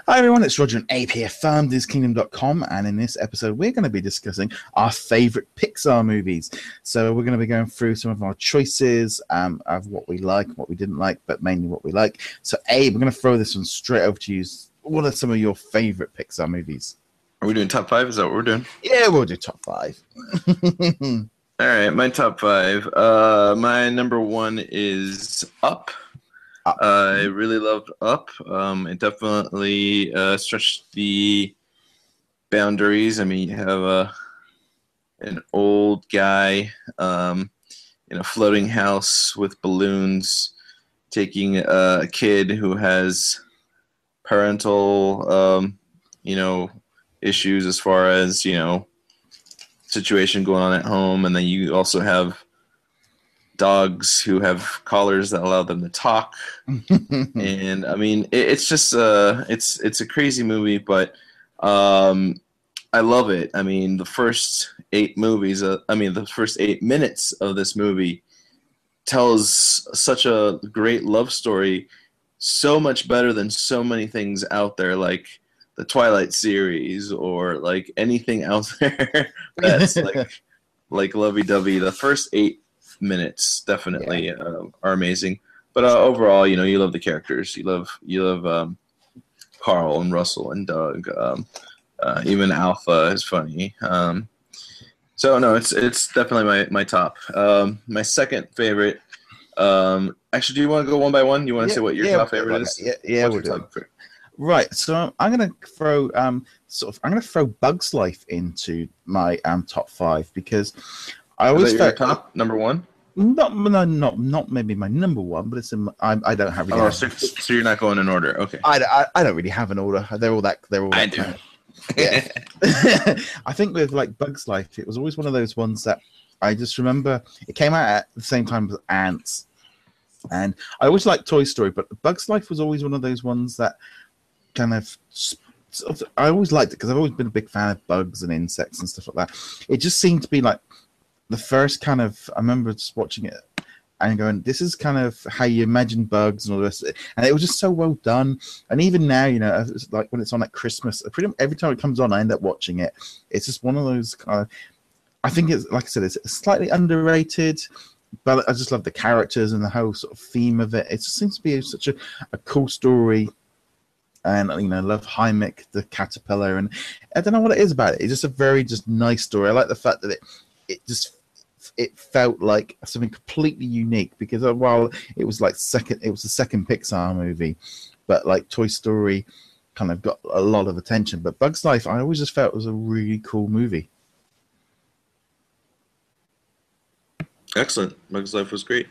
Hi everyone, it's Roger and APF from DisKingdom.com, and in this episode we're going to be discussing our favourite Pixar movies. So we're going to be going through some of our choices of what we like, what we didn't like, but mainly what we like. So Abe, we're going to throw this one straight over to you. What are some of your favourite Pixar movies? Are we doing top five? Is that what we're doing? Yeah, we'll do top five. All right, my top five. My number one is Up. I really loved Up. It definitely stretched the boundaries. I mean, you have an old guy in a floating house with balloons taking a kid who has parental, issues as far as, situation going on at home. And then you also have dogs who have collars that allow them to talk. And I mean, it's just it's a crazy movie, but I love it. I mean, the first 8 minutes of this movie tells such a great love story, so much better than so many things out there, like the Twilight series or like anything out there that's like lovey-dovey. The first 8 minutes definitely are amazing, but overall, you love the characters. You love Carl and Russell and Doug. Even Alpha is funny. So no, it's definitely my top. My second favorite. Actually, do you want to go one by one? You want to say what your top favorite is? Yeah, we'll do it. Right, so I'm gonna throw Bugs Life into my top 5 because I always felt your top number one. Not maybe my number one, but it's I don't have. Really so you're not going in order. Okay. I don't really have an order. They're all that. I do. Yeah. I think with like Bugs Life, it was always one of those ones that I just remember. It came out at the same time as Ants, and I always liked Toy Story, but Bugs Life was always one of those ones that kind of. I always liked it because I've always been a big fan of bugs and insects and stuff like that. It just seemed to be like the first kind of. I remember just watching it and going, "This is kind of how you imagine bugs and all the rest of it." And it was just so well done. And even now, it's like when it's on at Christmas, pretty much every time it comes on, I end up watching it. It's just one of those kind of. I think it's like I said, it's slightly underrated, but I just love the characters and the whole sort of theme of it. It just seems to be such a cool story. And I love Hymick the caterpillar, and I don't know what it is about it. It's just a very nice story. I like the fact that it felt like something completely unique because while it was the second Pixar movie, but like Toy Story kind of got a lot of attention. But Bugs Life, I always just felt was a really cool movie. Excellent. Bugs Life was great.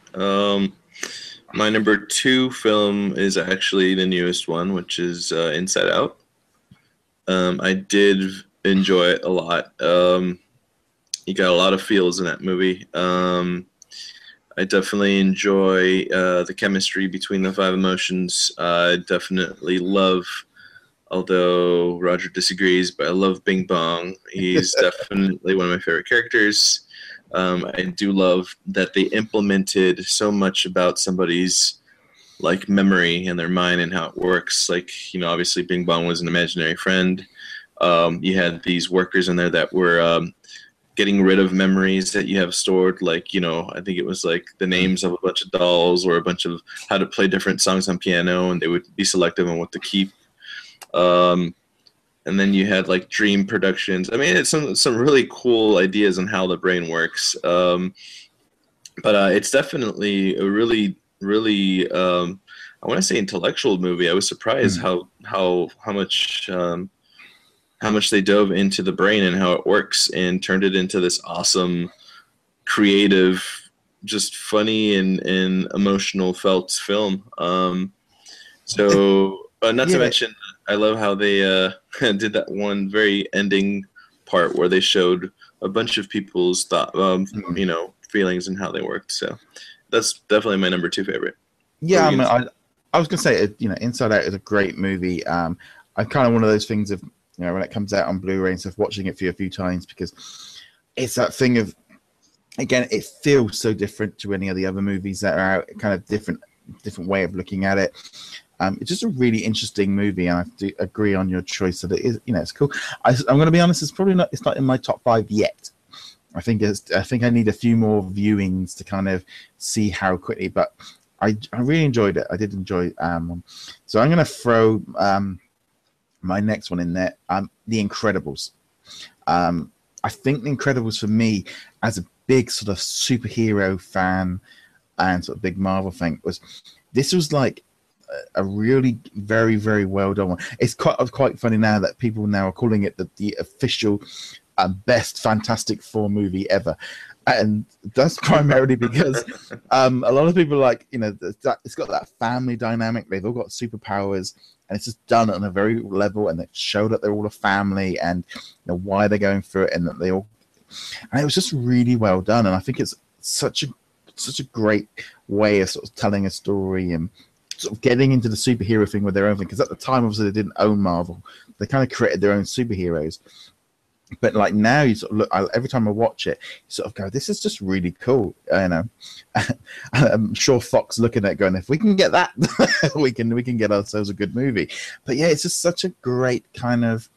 My number 2 film is actually the newest one, which is Inside Out. I did enjoy it a lot. You got a lot of feels in that movie. I definitely enjoy the chemistry between the 5 emotions. I definitely love, although Roger disagrees, but I love Bing Bong. He's definitely one of my favorite characters. I do love that they implemented so much about somebody's like memory and their mind and how it works. Like, obviously Bing Bong was an imaginary friend. You had these workers in there that were getting rid of memories that you have stored. Like, I think it was like the names of a bunch of dolls or a bunch of how to play different songs on piano, and they would be selective on what to keep. And then you had like dream productions. I mean, it's some really cool ideas on how the brain works. But it's definitely a really, really, I want to say intellectual movie. I was surprised how much they dove into the brain and how it works and turned it into this awesome, creative, just funny and emotional felt film. Not to mention, I love how they did that one very ending part where they showed a bunch of people's feelings and how they worked. So that's definitely my number 2 favorite. Yeah, I was gonna say, Inside Out is a great movie. I'm kind of one of those things of when it comes out on Blu-ray and stuff, watching it for a few times because it's that thing of, again, it feels so different to any of the other movies that are out. Kind of different way of looking at it. It's just a really interesting movie, and I do agree on your choice that it is. It's cool. I'm going to be honest; it's not in my top 5 yet. I think I need a few more viewings to kind of see how quickly, but I really enjoyed it. I did enjoy so I'm going to throw my next one in there. The Incredibles. I think The Incredibles, for me, as a big sort of superhero fan and sort of big Marvel fan, this was like a really very, very well done one. It's quite funny now that people now are calling it the official best Fantastic Four movie ever. And that's primarily because a lot of people like, it's got that family dynamic. They've all got superpowers, and it's just done on a very level, and it showed that they're all a family, and why they're going through it, and that and it was just really well done. And I think it's such a great way of sort of telling a story and sort of getting into the superhero thing with their own thing. Because at the time, obviously, they didn't own Marvel. They kind of created their own superheroes. But like now, you sort of look. Every time I watch it, you sort of go, "This is just really cool." I'm sure Fox looking at it going, "If we can get that, we can get ourselves a good movie." But yeah, it's just such a great kind of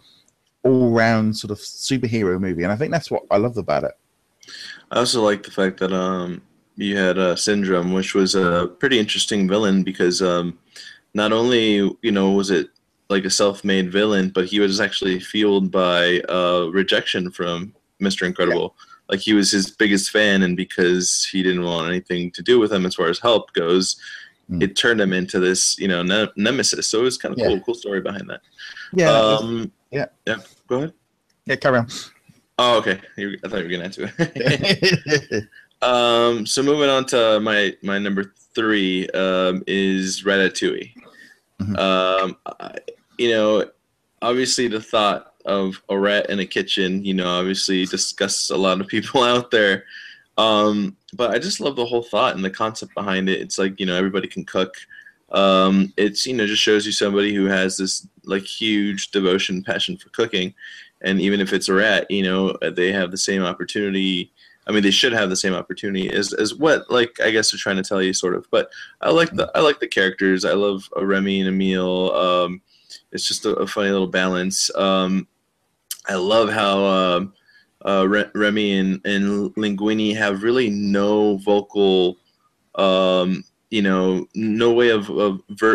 all-round sort of superhero movie, and I think that's what I love about it. I also like the fact that you had Syndrome, which was a pretty interesting villain because not only was it like a self-made villain, but he was actually fueled by rejection from Mr. Incredible. Yeah. Like he was his biggest fan, and because he didn't want anything to do with him as far as help goes, it turned him into this, nemesis. So it was kind of cool story behind that. Yeah. Yeah. Go ahead. Yeah, carry on. Oh, okay. I thought you were gonna answer it. So moving on to my number 3 is Ratatouille. Obviously the thought of a rat in a kitchen, obviously disgusts a lot of people out there. But I just love the whole thought and the concept behind it. It's like, everybody can cook. It's, just shows you somebody who has this like huge devotion, passion for cooking. And even if it's a rat, they have the same opportunity. I mean, they should have the same opportunity as what, like, I guess they're trying to tell you, sort of. But I like the characters. I love Remy and Emile. It's just a funny little balance. I love how Remy and Linguini have really no vocal, no way of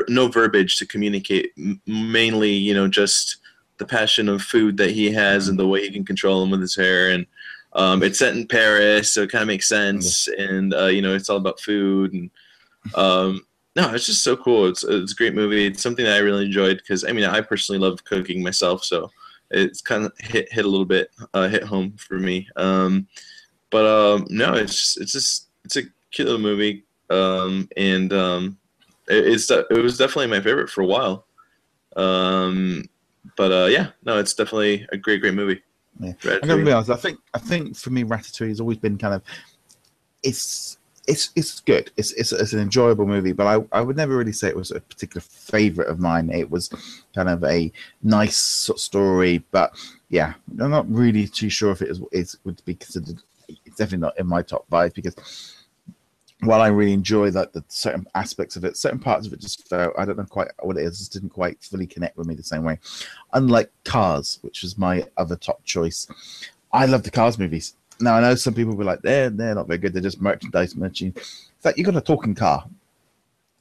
no verbiage to communicate. Mainly, just the passion of food that he has and the way he can control them with his hair. And it's set in Paris, so it kind of makes sense. And it's all about food. And no, it's just so cool. It's a great movie. It's something that I really enjoyed because I personally love cooking myself, so it's kind of hit a little bit, hit home for me. No, it's a cute little movie, and it was definitely my favorite for a while. Yeah, no, it's definitely a great movie. Yeah. I'm gonna be honest. I think for me, Ratatouille has always been kind of it's good. It's an enjoyable movie, but I would never really say it was a particular favorite of mine. It was kind of a nice sort of story, but yeah, I'm not really too sure if it would be considered. It's definitely not in my top 5 because while I really enjoy that the certain aspects of it, certain parts of it just felt, I don't know quite what it is, just didn't quite fully connect with me the same way. Unlike Cars, which was my other top choice, I love the Cars movies. Now I know some people will be like, they're not very good. They're just merchandise. In fact, you got a talking car.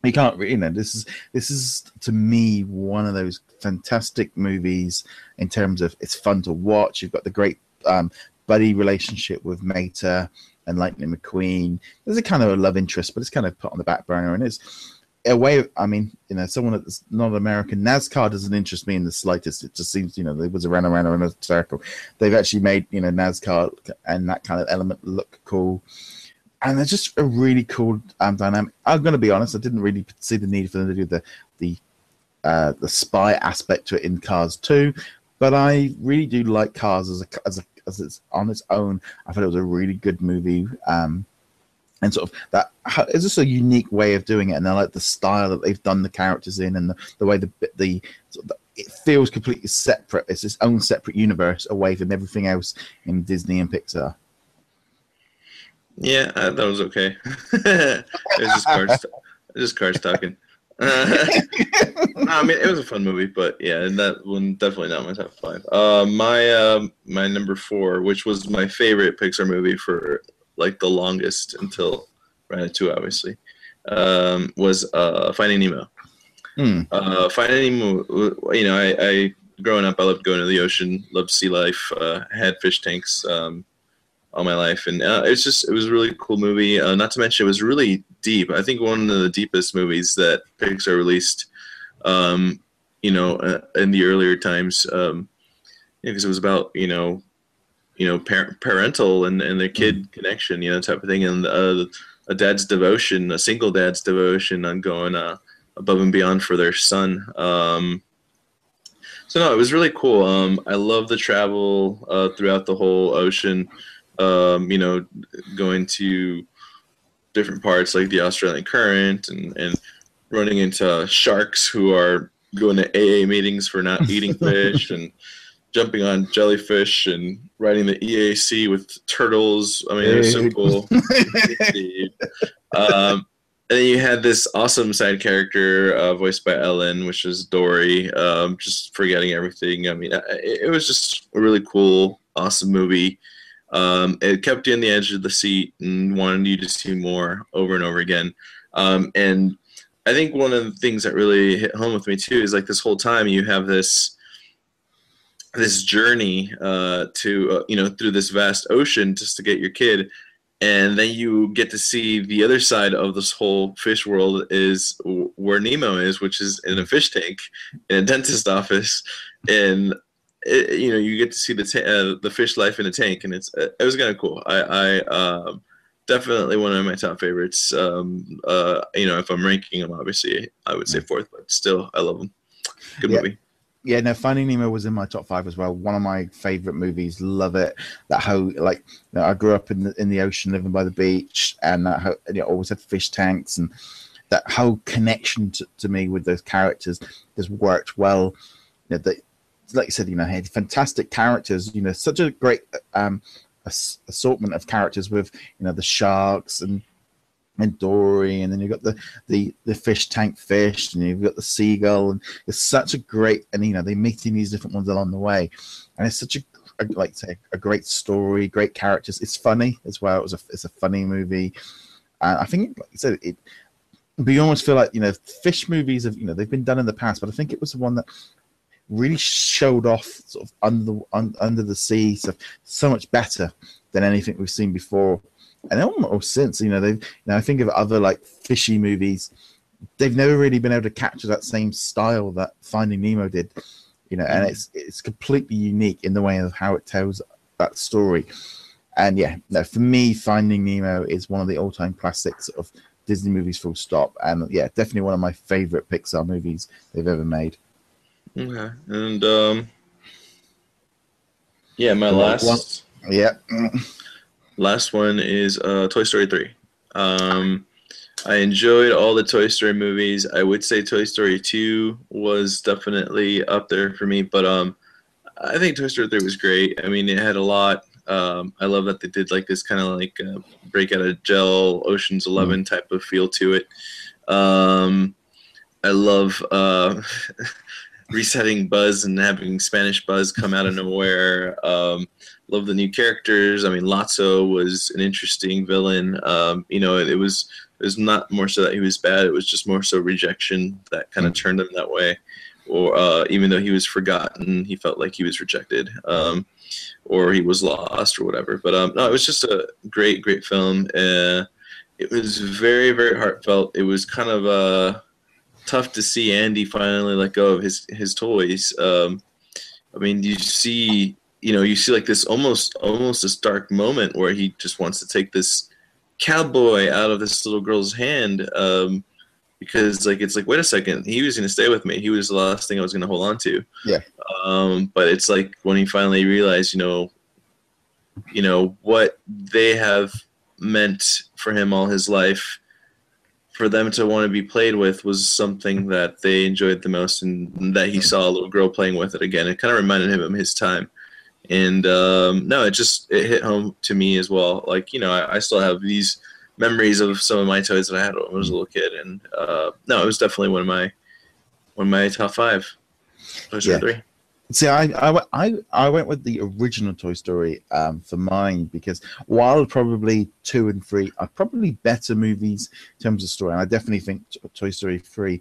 You can't really, this is to me one of those fantastic movies in terms of it's fun to watch. You've got the great buddy relationship with Mater and Lightning McQueen. There's a kind of a love interest, but it's kind of put on the back burner, and it's a way. Someone that's not American, NASCAR doesn't interest me in the slightest. It just seems, they was around in a circle. They've actually made, NASCAR and that kind of element look cool, and it's just a really cool dynamic. I'm going to be honest, I didn't really see the need for them to do the spy aspect to it in Cars 2, but I really do like Cars as it's on its own. I thought it was a really good movie, and sort of that is just a unique way of doing it. And I like the style that they've done the characters in, and the way it feels completely separate. It's its own separate universe away from everything else in Disney and Pixar. Yeah, that was okay. It's just cars talking. I mean, it was a fun movie, but yeah, that one definitely not my top five. My number four, which was my favorite Pixar movie for like the longest until Ratatouille, obviously, was Finding Nemo. Finding Nemo, I growing up, I loved going to the ocean, loved sea life, had fish tanks all my life, and it was a really cool movie. Not to mention, it was really deep. I think one of the deepest movies that Pixar released, in the earlier times, because it was about parental and their kid connection, type of thing, and a dad's devotion, a single dad's devotion on going above and beyond for their son. So no, it was really cool. I love the travel throughout the whole ocean. Going to different parts like the Australian current and running into sharks who are going to AA meetings for not eating fish and jumping on jellyfish and riding the EAC with turtles. I mean, it was so cool. And then you had this awesome side character voiced by Ellen, which is Dory, just forgetting everything. I mean, it was just a really cool, awesome movie. It kept you on the edge of the seat and wanted you to see more over and over again. And I think one of the things that really hit home with me too is like this whole time you have this journey to through this vast ocean just to get your kid, and then you get to see the other side of this whole fish world is where Nemo is, which is in a fish tank in a dentist office, and you get to see the fish life in a tank, and it was kind of cool. I definitely one of my top favorites. If I'm ranking them, obviously I would say fourth, but still I love them. Good movie. Yeah, no, Finding Nemo was in my top five as well. One of my favorite movies. Love it. That whole I grew up in the ocean, living by the beach, and always had fish tanks, and that whole connection to me with those characters has worked well. Like you said, had fantastic characters. Such a great assortment of characters with the sharks and Dory, and then you've got the fish tank fish, and you've got the seagull, and it's such a great, and they meeting these different ones along the way, and it's such a great story, great characters. It's funny as well. It's a funny movie, and I think, like you said, but you almost feel like fish movies have they've been done in the past, but I think it was the one that really showed off sort of under the sea so much better than anything we've seen before. And almost since, I think of other like fishy movies, they've never really been able to capture that same style that Finding Nemo did, and it's completely unique in the way of how it tells that story. And for me, Finding Nemo is one of the all-time classics of Disney movies, full stop. And definitely one of my favorite Pixar movies they've ever made. Okay, and my last one. Yeah. Last one is Toy Story 3. I enjoyed all the Toy Story movies. I would say Toy Story 2 was definitely up there for me, but I think Toy Story 3 was great. I mean, it had a lot. I love that they did like this kind of like break out of jail, Ocean's 11 type of feel to it. I love resetting Buzz and having Spanish Buzz come out of nowhere. Love the new characters. I mean, Lotso was an interesting villain. It was not more so that he was bad. It was just more so rejection that kind of turned him that way. Or even though he was forgotten, he felt like he was rejected, or he was lost or whatever. But no, it was just a great, great film. It was very, very heartfelt. It was kind of tough to see Andy finally let go of his toys. I mean, you see like this almost this dark moment where he just wants to take this cowboy out of this little girl's hand, because it's like, wait a second, he was going to stay with me. He was the last thing I was going to hold on to. Yeah. But it's like when he finally realized, what they have meant for him all his life, for them to want to be played with was something that they enjoyed the most, and that he saw a little girl playing with it again. It kind of reminded him of his time. And it hit home to me as well. Like, I still have these memories of some of my toys that I had when I was a little kid, and no, it was definitely one of my top 5. Toy Story 3. See, I went with the original Toy Story for mine, because while probably 2 and 3 are probably better movies in terms of story, and I definitely think Toy Story 3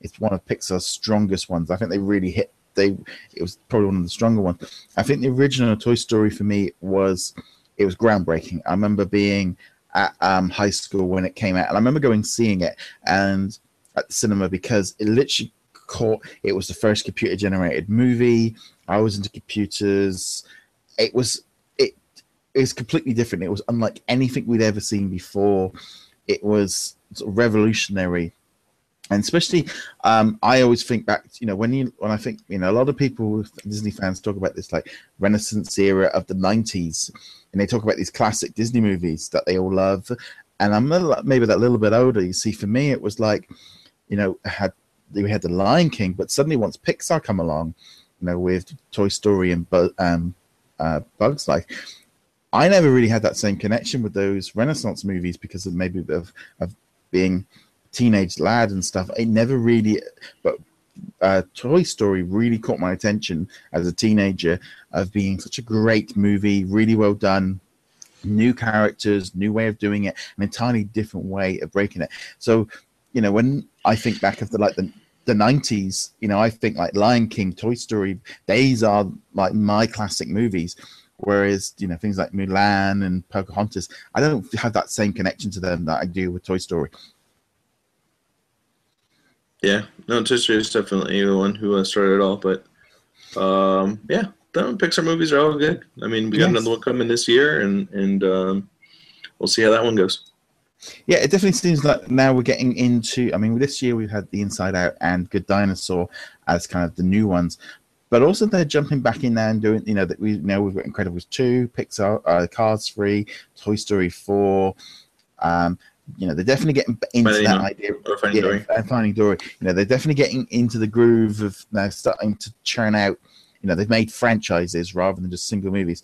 is one of Pixar's strongest ones. I think they really hit. It was probably one of the stronger ones. I think the original Toy Story for me was groundbreaking. I remember being at high school when it came out, and I remember seeing it and at the cinema, because it literally it was the first computer generated movie. I was into computers. It was completely different. It was unlike anything we'd ever seen before. It was sort of revolutionary. And especially, I always think back, when I think, a lot of people, Disney fans, talk about this like Renaissance era of the 90s, and they talk about these classic Disney movies that they all love. And I'm maybe that little bit older. You see, for me, it was like, we had the Lion King, but suddenly once Pixar come along, with Toy Story and Bugs Life, I never really had that same connection with those Renaissance movies because of maybe of being teenage lad and stuff. It never really, but Toy Story really caught my attention as a teenager, of being such a great movie, really well done, new characters, new way of doing it, an entirely different way of breaking it. So, when I think back of the 90s, I think like Lion King, Toy Story, these are like my classic movies. Whereas, things like Mulan and Pocahontas, I don't have that same connection to them that I do with Toy Story. Yeah, no, Toy Story is definitely the one who started it all. But yeah, the Pixar movies are all good. I mean, we got another one coming this year, and we'll see how that one goes. Yeah, it definitely seems like now we're getting into. I mean, this year we've had The Inside Out and Good Dinosaur as kind of the new ones, but also they're jumping back in there and doing. That we've got Incredibles 2, Pixar, Cars 3, Toy Story 4. They're definitely getting into that idea. And Finding Dory. They're definitely getting into the groove of now starting to churn out. They've made franchises rather than just single movies.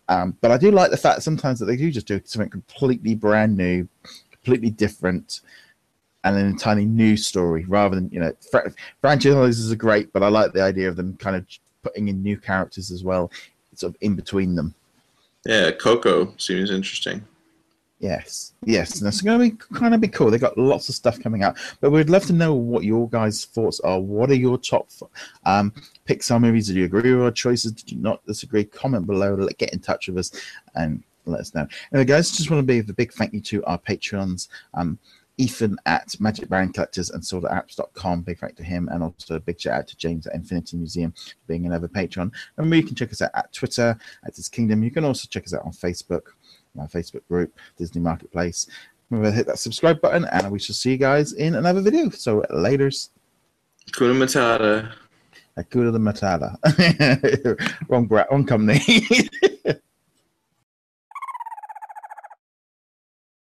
But I do like the fact sometimes that they do just do something completely brand new, completely different, and an entirely new story rather than, franchises are great, but I like the idea of them kind of putting in new characters as well, sort of in between them. Yeah, Coco seems interesting. Yes, and it's going to be cool. They've got lots of stuff coming out, but we'd love to know what your guys' thoughts are. What are your top Pixar movies? Did you agree with our choices? Did you not disagree? Comment below. Get in touch with us and let us know. Anyway, guys, just want to give a big thank you to our Patreons. Ethan at Magic Baron Collectors and SorterApps.com. Big thank to him, and also a big shout out to James at Infinity Museum for being another patron. And you can check us out at Twitter at DisKingdom. You can also check us out on Facebook. My Facebook group, Disney Marketplace. Remember to hit that subscribe button, and we shall see you guys in another video. So, laters. Hakuna Matata. Hakuna Matata. Wrong company.